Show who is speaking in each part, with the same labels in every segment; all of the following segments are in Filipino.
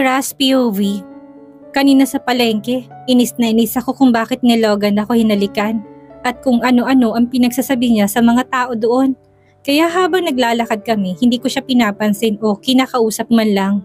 Speaker 1: Kira's POV. Kanina sa palengke, inis na inis ako kung bakit ni Logan ako hinalikan at kung ano-ano ang pinagsasabi niya sa mga tao doon. Kaya habang naglalakad kami, hindi ko siya pinapansin o kinakausap man lang.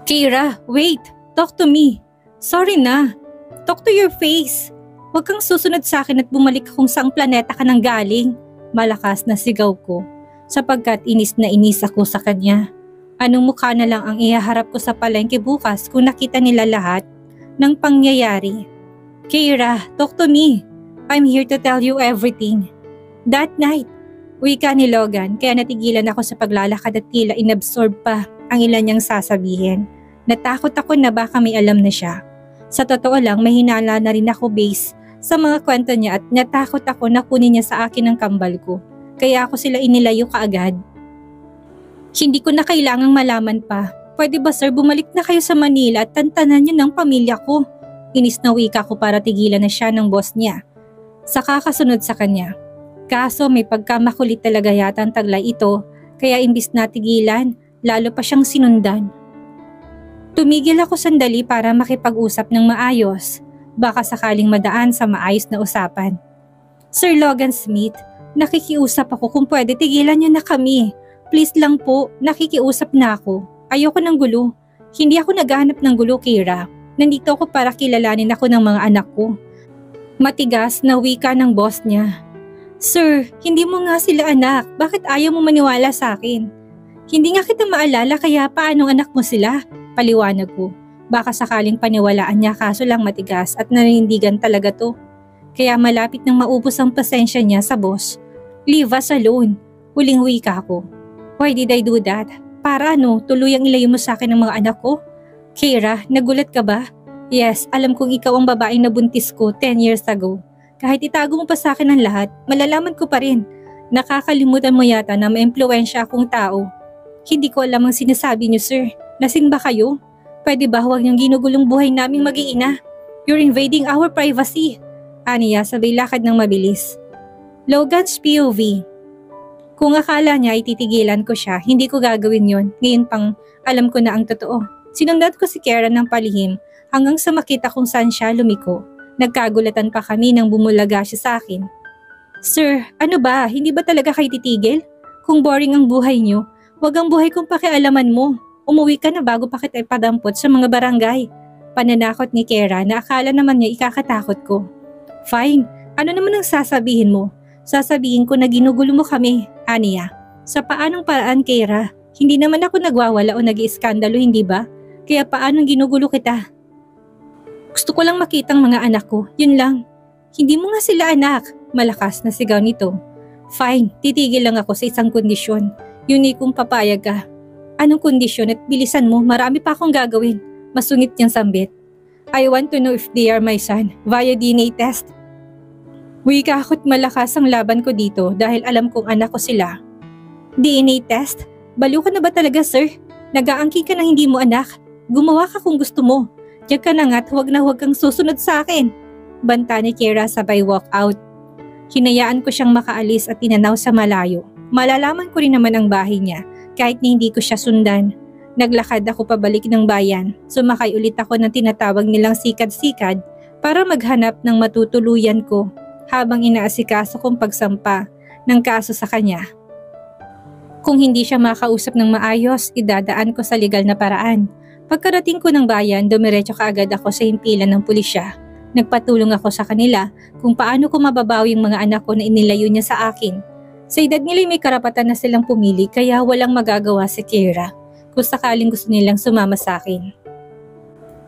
Speaker 1: Kira, wait! Talk to me! Sorry na! Talk to your face! Huwag kang susunod sa akin at bumalik kung saang planeta ka nang galing. Malakas na sigaw ko sapagkat inis na inis ako sa kanya. Anong mukha na lang ang ihaharap ko sa palengke bukas kung nakita nila lahat ng pangyayari? Kira, talk to me. I'm here to tell you everything. That night, wika ni Logan kaya natigilan ako sa paglalakad at tila inabsorb pa ang ilan niyang sasabihin. Natakot ako na baka may alam na siya. Sa totoo lang, may hinala na rin ako base sa mga kwento niya at natakot ako na kunin niya sa akin ang kambal ko. Kaya ako sila inilayo kaagad. Hindi ko na kailangang malaman pa. Pwede ba sir bumalik na kayo sa Manila at tantanan niyo ng pamilya ko? Inis na wika ko para tigilan na siya ng boss niya. Saka kasunod sa kanya. Kaso may pagkamakulit talaga yata ang taglay ito kaya imbis na tigilan, lalo pa siyang sinundan. Tumigil ako sandali para makipag-usap ng maayos. Baka sakaling madaan sa maayos na usapan. Sir Logan Smith, nakikiusap ako kung pwede tigilan niyo na kami. Please lang po, nakikiusap na ako. Ayoko ng gulo. Hindi ako naghahanap ng gulo, Kira. Nandito ako para kilalanin ako ng mga anak ko. Matigas na wika ng boss niya. Sir, hindi mo nga sila anak. Bakit ayaw mo maniwala sa akin? Hindi nga kita maalala kaya paanong anak mo sila? Paliwanag ko. Baka sakaling paniwalaan niya kaso lang matigas at naninindigan talaga to. Kaya malapit nang maubos ang pasensya niya sa boss. Leave us alone. Huling wika ko. Why did I do that? Para tuluyang ilayo mo sa akin ang mga anak ko? Kira, nagulat ka ba? Yes, alam kong ikaw ang babaeng nabuntis ko 10 years ago. Kahit itago mo pa sa akin ang lahat, malalaman ko pa rin. Nakakalimutan mo yata na may impluwensya akong tao. Hindi ko alam ang sinasabi niyo, sir. Lasing ba kayo? Pwede ba huwag niyong ginugulong buhay naming mag-iina? You're invading our privacy. Aniya sabay lakad ng mabilis. Logan's POV. Kung akala niya ay titigilan ko siya, hindi ko gagawin yon. Ngayon pang alam ko na ang totoo. Sinundan ko si Kira ng palihim hanggang sa makita kung saan siya lumiko. Nagkagulatan pa kami nang bumulaga siya sa akin. Sir, ano ba? Hindi ba talaga kayo titigil? Kung boring ang buhay niyo, wag ang buhay kong pakialaman mo. Umuwi ka na bago pa kita ipadampot sa mga barangay. Pananakot ni Kira na akala naman niya ikakatakot ko. Fine, ano naman ang sasabihin mo? Sasabihin ko na ginugulo mo kami, Aniya. Sa paanong paraan, Kira? Hindi naman ako nagwawala o nag-iiskandalo, hindi ba? Kaya paanong ginugulo kita? Gusto ko lang makita ang mga anak ko, yun lang. Hindi mo nga sila anak, malakas na sigaw nito. Fine, titigil lang ako sa isang kondisyon. Yun ay kung papayag ka. Anong kondisyon at bilisan mo, marami pa akong gagawin. Masungit niyang sambit. I want to know if they are my son via DNA test. Wika ako't malakas ang laban ko dito dahil alam kong anak ko sila. DNA test? Baliw ka na ba talaga, sir? Nag-aangkin ka na hindi mo anak. Gumawa ka kung gusto mo. Diyan ka na nga't huwag na huwag kang susunod sa akin. Banta ni Kira sabay walk out. Hinayaan ko siyang makaalis at tinanaw sa malayo. Malalaman ko rin naman ang bahay niya kahit na hindi ko siya sundan. Naglakad ako pabalik ng bayan. Sumakay ulit ako ng tinatawag nilang sikad-sikad para maghanap ng matutuluyan ko habang inaasikaso kong pagsampa ng kaso sa kanya. Kung hindi siya makausap ng maayos, idadaan ko sa legal na paraan. Pagkarating ko ng bayan, dumiretso kaagad ako sa himpilan ng pulisya. Nagpatulong ako sa kanila kung paano ko mababawi ang mga anak ko na inilayo niya sa akin. Sa edad nila may karapatan na silang pumili kaya walang magagawa si Kira kung sakaling gusto nilang sumama sa akin.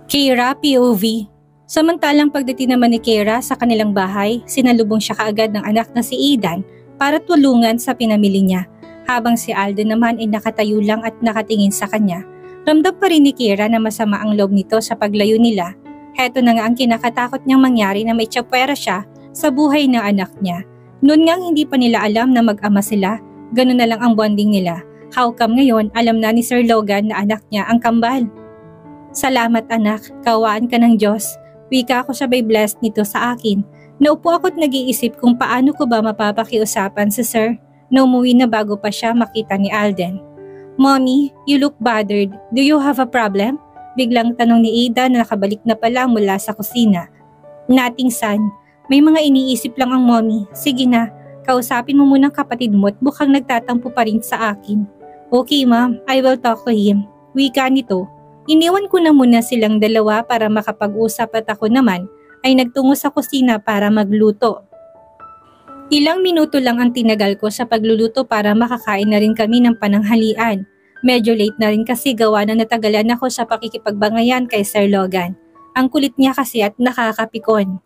Speaker 1: Kira POV. Samantalang pagdating naman ni Kira sa kanilang bahay, sinalubong siya kaagad ng anak na si Aidan para tulungan sa pinamili niya, habang si Alden naman ay nakatayo lang at nakatingin sa kanya. Ramdam pa rin ni Kira na masama ang loob nito sa paglayo nila. Heto na nga ang kinakatakot niyang mangyari na may tsapwera siya sa buhay ng anak niya. Noon ngang hindi pa nila alam na mag-ama sila, ganun na lang ang bonding nila. How come ngayon alam na ni Sir Logan na anak niya ang kambal? Salamat anak, kawaan ka ng Diyos. Wika ako sabay blessed nito sa akin. Naupo ako't nag-iisip kung paano ko ba mapapakiusapan si Sir na umuwi na bago pa siya makita ni Alden. Mommy, you look bothered. Do you have a problem? Biglang tanong ni Ada na nakabalik na pala mula sa kusina. Nothing, son. May mga iniisip lang ang mommy. Sige na, kausapin mo muna ang kapatid mo at mukhang nagtatampo pa rin sa akin. Okay ma'am, I will talk to him. Wika nito. Iniwan ko na muna silang dalawa para makapag-usap at ako naman ay nagtungo sa kusina para magluto. Ilang minuto lang ang tinagal ko sa pagluluto para makakain na rin kami ng pananghalian. Medyo late na rin kasi gawa na natagalan ako sa pakikipagbangayan kay Sir Logan. Ang kulit niya kasi at nakakapikon.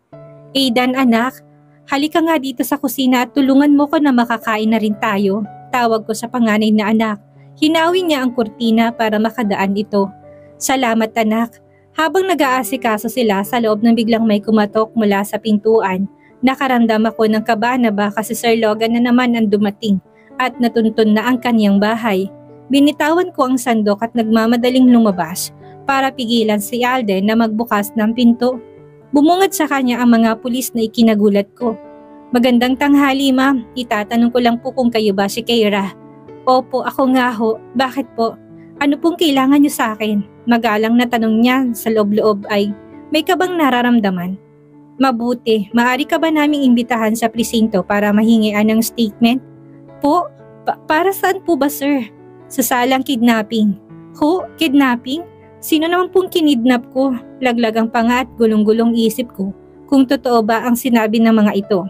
Speaker 1: Aidan anak, halika nga dito sa kusina at tulungan mo ko na makakain na rin tayo. Tawag ko sa panganay na anak. Hinawi niya ang kurtina para makadaan ito. Salamat anak. Habang nag-aasikaso sila sa loob ng biglang may kumatok mula sa pintuan, nakaramdam ako ng kaba na baka si Sir Logan na naman ang dumating at natuntun na ang kanyang bahay. Binitawan ko ang sandok at nagmamadaling lumabas para pigilan si Alden na magbukas ng pinto. Bumungad sa kanya ang mga pulis na ikinagulat ko. Magandang tanghali ma'am, itatanong ko lang po kung kayo ba si Keira. Opo, ako nga ho. Bakit po? Ano pong kailangan niyo sa akin? Magalang na tanong niya sa loob-loob ay, may ka bang nararamdaman? Mabuti, maaari ka ba naming imbitahan sa presinto para mahingian ng statement? Po, para saan po ba sir? Sa salang kidnapping. Ho, kidnapping? Sino naman pong kinidnap ko? Laglagang pa nga at gulong-gulong isip ko kung totoo ba ang sinabi ng mga ito.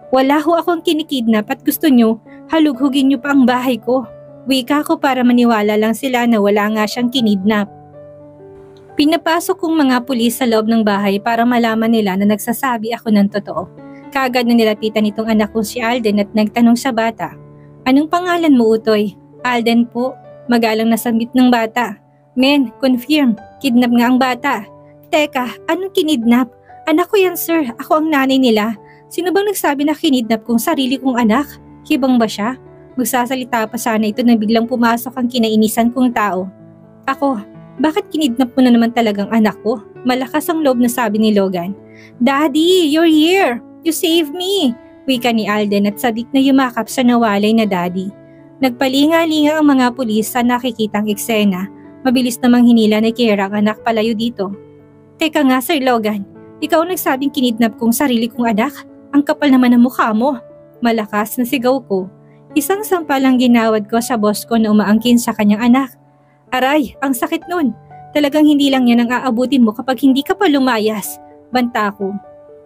Speaker 1: Wala ho akong kinikidnap at gusto nyo, halughugin nyo pa ang bahay ko. Wika ko para maniwala lang sila na wala nga siyang kinidnap. Pinapasok kong mga pulis sa loob ng bahay para malaman nila na nagsasabi ako ng totoo. Kaagad na nilapitan itong anak kong si Alden at nagtanong sa bata. Anong pangalan mo, Utoy? Alden po. Magalang nasambit ng bata. Men, confirm. Kidnap nga ang bata. Teka, anong kinidnap? Anak ko yan sir. Ako ang nanay nila. Sino bang nagsabi na kinidnap kong sarili kong anak? Hibang ba siya? Magsasalita pa sana ito na biglang pumasok ang kinainisan kong tao. Ako, bakit kinidnap mo na naman talagang anak ko? Malakas ang loob na sabi ni Logan. Daddy, you're here! You saved me! Wika ni Alden at sabik na yumakap sa nawalay na daddy. Nagpalinga-linga ang mga pulis sa nakikitang eksena. Mabilis namang hinila ni Keira ang anak palayo dito. Teka nga Sir Logan, ikaw nagsabing kinidnap kong sarili kong anak? Ang kapal naman ng mukha mo. Malakas na sigaw ko. Isang sampal ang ginawad ko sa boss ko na umaangkin sa kanyang anak. Aray, ang sakit nun. Talagang hindi lang yan ang aabutin mo kapag hindi ka pa lumayas. Banta ko.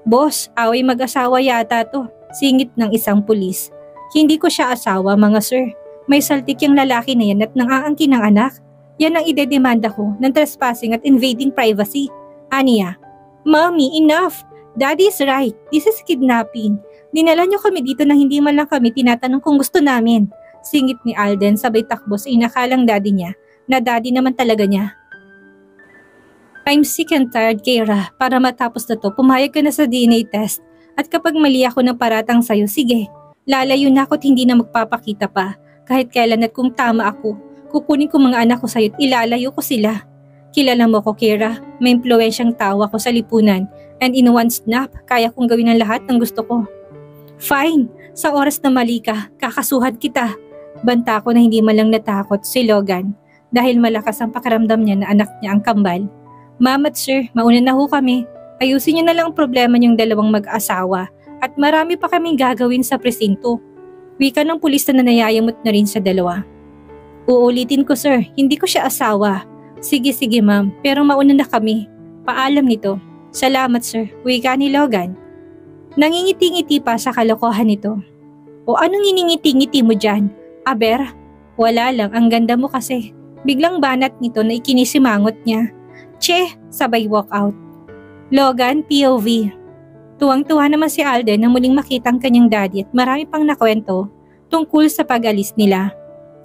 Speaker 1: Boss, away mag-asawa yata to. Singit ng isang pulis. Hindi ko siya asawa mga sir. May saltik yung lalaki na yan at nangaangkin ng anak. Yan ang idedemanda ko ng trespassing at invading privacy. Aniya, Mommy, enough. Daddy's right. This is kidnapping. Dinala niyo kami dito nang hindi man lang kami tinatanong kung gusto namin. Singit ni Alden sabay takbo sa inakalang daddy niya. Na daddy naman talaga niya. I'm sick and tired, Keira. Para matapos na to, pumayag ka na sa DNA test. At kapag mali ako ng paratang sayo, sige. Lalayo na ako at hindi na magpapakita pa. Kahit kailan at kung tama ako, kukunin ko mga anak ko sa'yo at ilalayo ko sila. Kilala mo ko, Keira. May impluwensyang tao ako sa lipunan. And in one snap, kaya kong gawin ang lahat ng gusto ko. Fine. Sa oras na mali ka, kakasuhan kita. Banta ko na hindi man lang natakot si Logan. Dahil malakas ang pakiramdam niya na anak niya ang kambal. Ma'am at sir, mauna na ho kami. Ayusin niyo na lang ang problema niyong dalawang mag-asawa at marami pa kaming gagawin sa presinto. Wika ng pulis na nanayayamot na rin sa dalawa. Uulitin ko sir, hindi ko siya asawa. Sige ma'am, pero mauna na kami. Paalam nito. Salamat sir, wika ni Logan. Nangingiti-ngiti pa sa kalokohan nito. O anong iningiti-ngiti mo dyan? Aber? Wala lang, ang ganda mo kasi. Biglang banat nito na ikinisimangot niya. Che, sabay walk out. Logan, POV. Tuwang-tuwa naman si Alden na muling makita ang kanyang daddy at marami pang nakwento tungkol sa pag-alis nila.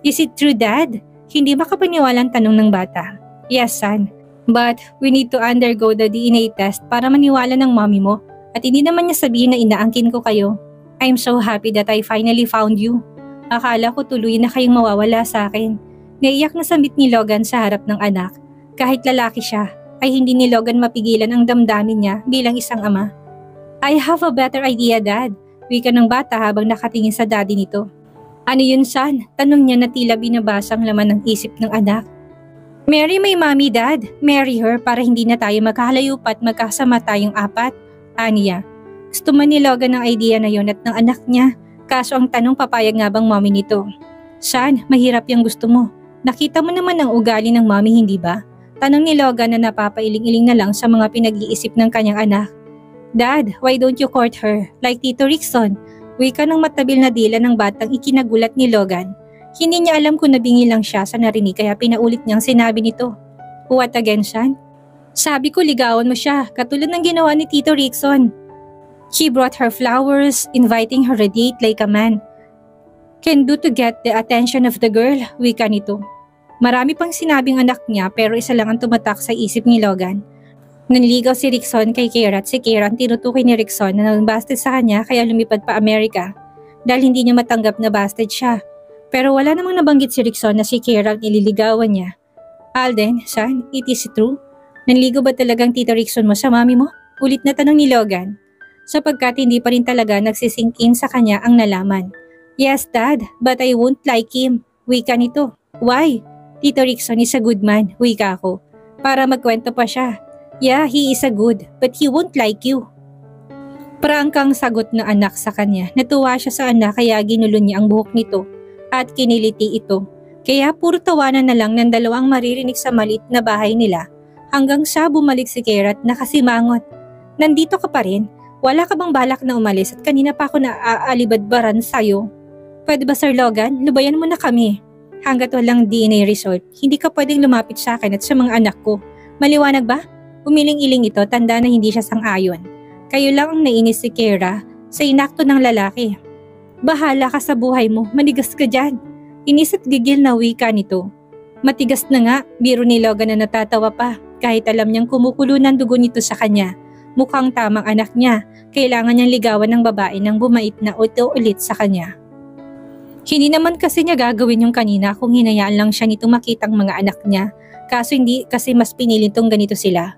Speaker 1: Is it true, Dad? Hindi makapaniwalang tanong ng bata. Yes, son. But we need to undergo the DNA test para maniwala ng mommy mo at hindi naman niya sabihin na inaangkin ko kayo. I'm so happy that I finally found you. Akala ko tuloy na kayong mawawala sa akin. Naiyak na sambit ni Logan sa harap ng anak. Kahit lalaki siya, ay hindi ni Logan mapigilan ang damdamin niya bilang isang ama. I have a better idea, Dad. Wika ng bata habang nakatingin sa daddy nito. Ano yun, son? Tanong niya na tila binabasa ang laman ng isip ng anak. Marry my mommy, dad. Marry her para hindi na tayo magkahalayo pa at magkasama tayong apat. Aniya. Gusto man ni Logan ng idea na yon at ng anak niya. Kaso ang tanong, papayag nga bang mommy nito? Son, mahirap yung gusto mo. Nakita mo naman ang ugali ng mommy, hindi ba? Tanong ni Logan na napapailing-iling na lang sa mga pinag-iisip ng kanyang anak. Dad, why don't you court her? Like Tito Rickson. Wika ng matabil na dila ng batang ikinagulat ni Logan. Hindi niya alam kung nabingi lang siya sa narinig kaya pinaulit niyang sinabi nito. What again, son? Sabi ko ligawan mo siya, katulad ng ginawa ni Tito Rickson. He brought her flowers, inviting her a date like a man can do to get the attention of the girl, wika nito. Marami pang sinabing anak niya pero isa lang ang tumatak sa isip ni Logan. Nanligaw si Rickson kay Kira at si Kira ang tinutukoy ni Rickson na nang-busted sa kanya kaya lumipad pa Amerika dahil hindi niya matanggap na busted siya. Pero wala namang nabanggit si Rickson na si Kira ang ililigawan niya. Alden, son, it is true? Nanligaw ba talagang Tito Rickson mo sa mami mo? Ulit na tanong ni Logan. Sapagkat hindi pa rin talaga nagsisink-in sa kanya ang nalaman. Yes, Dad, but I won't like him. Wika nito. Why? Tito Rickson is a good man, wika ko. Para magkwento pa siya. Yeah, he is a good, but he won't like you. Prangkang sagot na anak sa kanya. Natuwa siya sa anak kaya ginulo niya ang buhok nito at kiniliti ito. Kaya puro tawanan na lang ng dalawang maririnig sa maliit na bahay nila hanggang sa bumalik si Kira at nakasimangot. Nandito ka pa rin? Wala ka bang balak na umalis at kanina pa ako naaalibadbaran sa'yo? Pwede ba Sir Logan? Lubayan mo na kami. Hanggat walang DNA result, hindi ka pwedeng lumapit sa akin at sa mga anak ko. Maliwanag ba? Umiling-iling ito, tanda na hindi siya sang-ayon. Kayo lang ang nainis si Kira sa inakto ng lalaki. Bahala ka sa buhay mo, manigas ka dyan. Inis at gigil na wika nito. Matigas na nga, biro ni Logan na natatawa pa. Kahit alam niyang kumukulo ng dugo nito sa kanya. Mukhang tamang anak niya, kailangan niyang ligawan ng babae nang bumait na ulit sa kanya. Hindi naman kasi niya gagawin yung kanina kung hinayaan lang siya nito makitang mga anak niya. Kaso hindi kasi mas pinili itong ganito sila.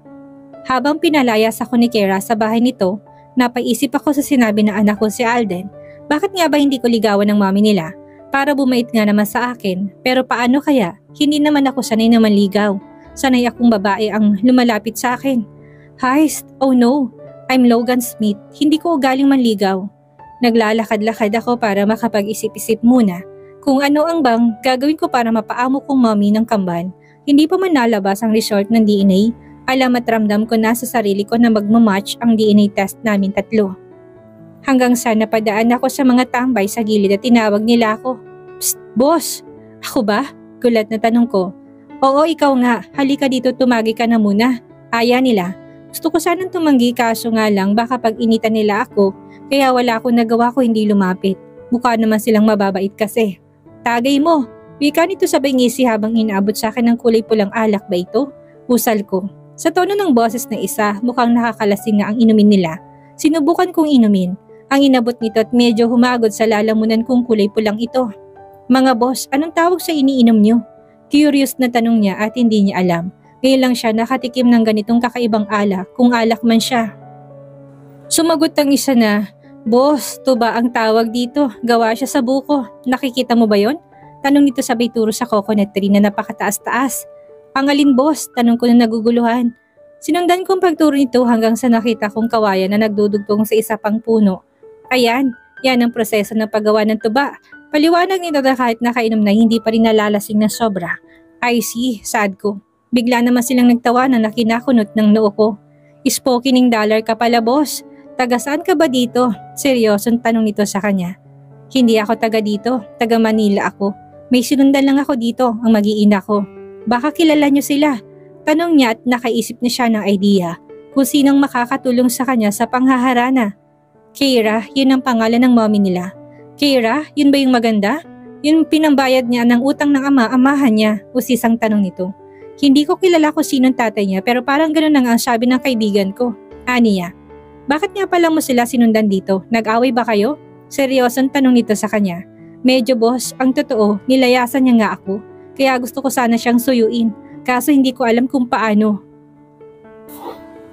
Speaker 1: Habang pinalayas ako ni Kira sa bahay nito, napaisip ako sa sinabi ng anak ko si Alden. Bakit nga ba hindi ko ligawan ng mami nila? Para bumait nga naman sa akin. Pero paano kaya? Hindi naman ako sanay na manligaw. Sanay akong babae ang lumalapit sa akin. Heist, oh no, I'm Logan Smith. Hindi ko ugaling manligaw. Naglalakad-lakad ako para makapag-isip-isip muna kung ano ang bang gagawin ko para mapaamo kong mami ng kamban. Hindi pa man nalabas ang result ng DNA. Alam at ramdam ko na sa sarili ko na magmamatch ang DNA test namin tatlo. Hanggang sa napadaan ako sa mga tambay sa gilid at tinawag nila ako. Psst, boss! Ako ba? Gulat na tanong ko. Oo, ikaw nga. Halika dito, tumagi ka na muna. Aya nila. Gusto ko sanang tumanggi kaso nga lang baka pag-initan nila ako kaya wala akong nagawa ko hindi lumapit. Mukha naman silang mababait kasi. Tagay mo! Wika nito sabay ngisi habang inaabot sa akin ng kulay pulang alak ba ito? Usal ko. Sa tono ng boses na isa, mukhang nakakalasing nga ang inumin nila. Sinubukan kong inumin. Ang inabot nito at medyo humagod sa lalamunan kong kulay pulang ito. Mga boss, anong tawag sa iniinom niyo? Curious na tanong niya at hindi niya alam. Ngayon lang siya nakatikim ng ganitong kakaibang alak kung alak man siya. Sumagot ang isa na, Boss, tuba ang tawag dito. Gawa siya sa buko. Nakikita mo ba yon? Tanong nito sabay turo sa coconut tree na napakataas-taas. Pangalin boss, tanong ko na naguguluhan. Sinundan kong pagturo nito hanggang sa nakita kong kawayan na nagdudugtong sa isa pang puno. Ayan, yan ang proseso ng paggawa ng tuba. Paliwanag nito na kahit nakainom na hindi pa rin nalalasing na sobra. I see, sad ko. Bigla naman silang nagtawa na nakinakunot ng noo ko. Spoken dollar ka pala boss. Taga saan ka ba dito? Seryosong tanong nito sa kanya. Hindi ako taga dito, taga Manila ako. May sinundan lang ako dito, ang mag-iina ko. Baka kilala niyo sila. Tanong niya at nakaisip na siya ng idea kung sinong makakatulong sa kanya sa panghaharana. Kira, yun ang pangalan ng mommy nila. Kira, yun ba yung maganda? Yun pinambayad niya ng utang ng amahan niya, usisang tanong nito. Hindi ko kilala kung sinong tatay niya pero parang ganun na nga ang sabi ng kaibigan ko. Aniya, bakit nga pala mo sila sinundan dito? Nag-away ba kayo? Seryosong tanong nito sa kanya. Medyo boss, ang totoo, nilayasan niya nga ako. Kaya gusto ko sana siyang suyuin. Kaso hindi ko alam kung paano.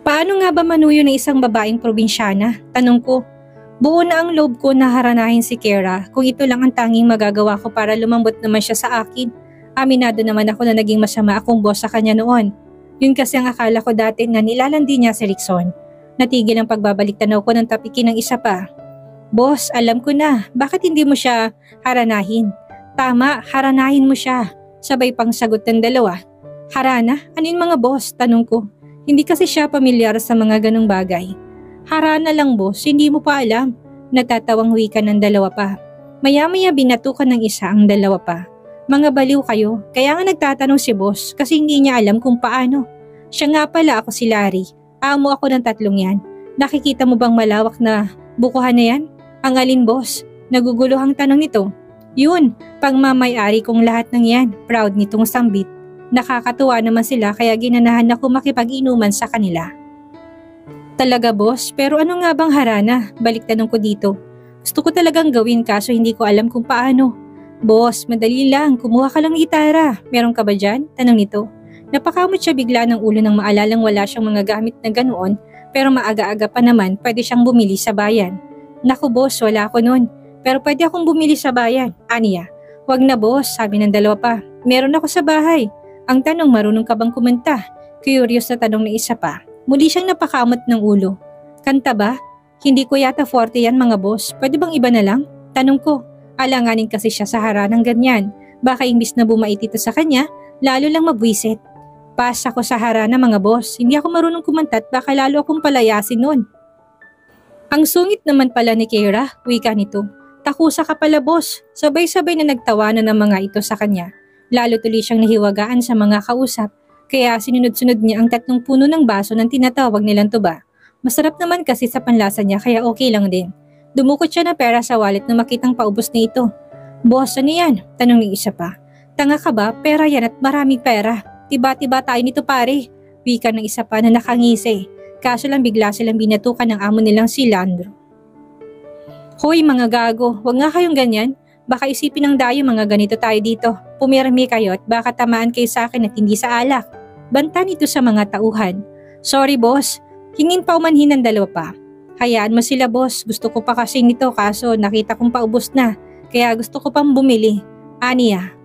Speaker 1: Paano nga ba manuyo ng isang babaeng probinsyana? Tanong ko. Buo na ang loob ko na haranahin si Kara kung ito lang ang tanging magagawa ko para lumambot naman siya sa akin. Aminado naman ako na naging masama akong boss sa kanya noon. Yun kasi ang akala ko dati na nilalandi niya si Rickson. Natigil ang pagbabalik tanaw ko ng tapikin ng isa pa. Boss, alam ko na, bakit hindi mo siya haranahin? Tama, haranahin mo siya. Sabay pang sagot ng dalawa. Harana? Ano yung mga boss? Tanong ko. Hindi kasi siya pamilyar sa mga ganong bagay. Harana lang boss, hindi mo pa alam. Natatawang wika ng dalawa pa. Maya-maya binatukan ng isa ang dalawa pa. Mga baliw kayo, kaya nga nagtatanong si boss kasi hindi niya alam kung paano. Siya nga pala, ako si Larry. Amo ako ng tatlong yan. Nakikita mo bang malawak na bukuhan na yan? Ang alin boss? Naguguluhang tanong nito. Yun, pangmamayari kong lahat ng yan. Proud nitong sambit. Nakakatuwa naman sila kaya ginanahan ako makipag-inuman sa kanila. Talaga boss, pero ano nga bang harana? Balik tanong ko dito. Gusto ko talagang gawin kaso hindi ko alam kung paano. Boss, madali lang, kumuha ka lang gitara. Meron ka ba dyan? Tanong nito. Napakamot siya bigla ng ulo nang maalalang wala siyang mga gamit na ganoon, pero maaga-aga pa naman pwede siyang bumili sa bayan. Naku boss, wala ako nun. Pero pwede akong bumili sa bayan. Aniya, wag na boss, sabi ng dalawa pa. Meron ako sa bahay. Ang tanong, marunong ka bang kumanta? Curious na tanong ng isa pa. Muli siyang napakamot ng ulo. Kanta ba? Hindi ko yata forte yan mga boss. Pwede bang iba na lang? Tanong ko. Alanganin kasi siya sa haranang ganyan. Baka imbis na bumait ito sa kanya, lalo lang mabwisit. Pass ako sa harana mga boss. Hindi ako marunong kumanta at baka lalo akong palayasin nun. Ang sungit naman pala ni Kara, wika nito. Takusa ka pala boss. Sabay-sabay na nagtawanan ng mga ito sa kanya. Lalo tuloy siyang nahiwagaan sa mga kausap. Kaya sinunod-sunod niya ang 3 puno ng baso ng tinatawag nilang tuba. Masarap naman kasi sa panlasa niya kaya okay lang din. Dumukot siya na pera sa wallet na makitang paubos na ito. Boss, ano yan? Tanong ng isa pa. Tanga ka ba? Pera yan at maraming pera. Tiba-tiba tayo nito pare. Wika ng isa pa na nakangisi. Kaso lang bigla silang binatukan ng amo nilang si Landro. Hoy mga gago, wag nga kayong ganyan. Baka isipin ng dayo mga ganito tayo dito. Pumirmi kayo at baka tamaan kayo sa akin at hindi sa alak. Banta nito sa mga tauhan. Sorry boss, hingin pa umanhin ng dalawa pa. Hayaan mo sila boss, gusto ko pa kasi nito kaso nakita kong paubos na. Kaya gusto ko pang bumili. Aniya.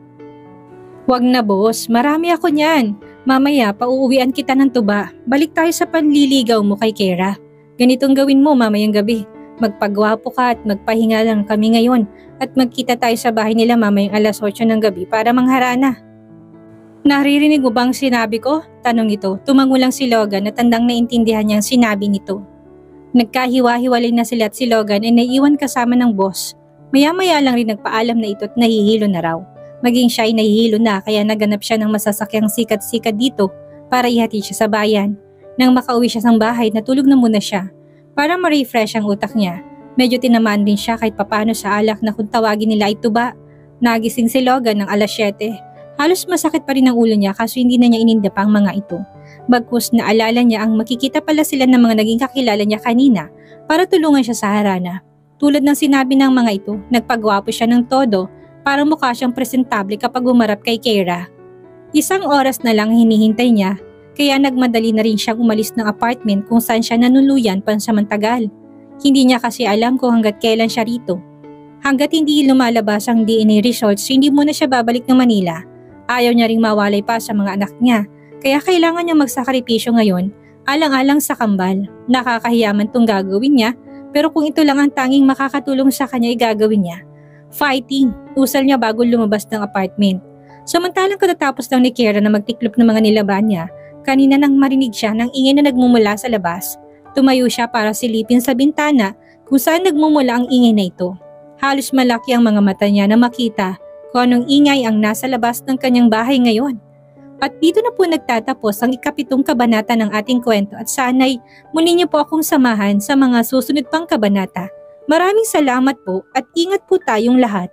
Speaker 1: Wag na boss, marami ako niyan. Mamaya pauuwian kita ng tuba. Balik tayo sa panliligaw mo kay Kara. Ganitong gawin mo mamayang gabi. Magpagwapo ka at magpahinga lang kami ngayon at magkita tayo sa bahay nila mamayang alas 8 ng gabi para mangharana. Naririnig mo bang sinabi ko? Tanong ito. Tumango lang si Logan at tandang naintindihan niyang sinabi nito. Nagkahiwa-hiwalay na sila at si Logan ay naiiwan kasama ng boss. Maya-maya lang rin nagpaalam na ito at nahihilo na raw. Maging siya ay nahihilo na kaya naganap siya ng masasakyang sikat-sikat dito para ihatid siya sa bayan. Nang makauwi siya sa bahay, natulog na muna siya. Para ma-refresh ang utak niya. Medyo tinamaan din siya kahit papano sa alak na kung tawagin nila ay tuba. Nagising si Logan ng alas 7. Halos masakit pa rin ang ulo niya kaso hindi na niya ininda pa ang mga ito. Bagkus naalala niya ang makikita pala sila ng mga naging kakilala niya kanina para tulungan siya sa harana. Tulad ng sinabi ng mga ito, nagpagwapo siya ng todo para mukha siyang presentable kapag umarap kay Kara. 1 oras na lang hinihintay niya kaya nagmadali na rin siyang umalis ng apartment kung saan siya nanuluyan pansamantagal. Hindi niya kasi alam kung hanggat kailan siya rito. Hanggat hindi lumalabas ang DNA results, hindi muna siya babalik ng Manila. Ayaw niya ring mawalay pa sa mga anak niya, kaya kailangan niya magsakripisyo ngayon, alang-alang sa kambal. Nakakahiyaman tong gagawin niya, pero kung ito lang ang tanging makakatulong sa kanya ay gagawin niya. Fighting, usal niya bago lumabas ng apartment. Samantalang katatapos lang ni Kara na magtiklop ng mga nilaban niya, kanina nang marinig siya ng ingay na nagmumula sa labas. Tumayo siya para silipin sa bintana kung saan nagmumula ang ingay na ito. Halos malaki ang mga mata niya na makita kung anong ingay ang nasa labas ng kanyang bahay ngayon. At dito na po nagtatapos ang 7 kabanata ng ating kwento at sana'y muli niyo po akong samahan sa mga susunod pang kabanata. Maraming salamat po at ingat po tayong lahat.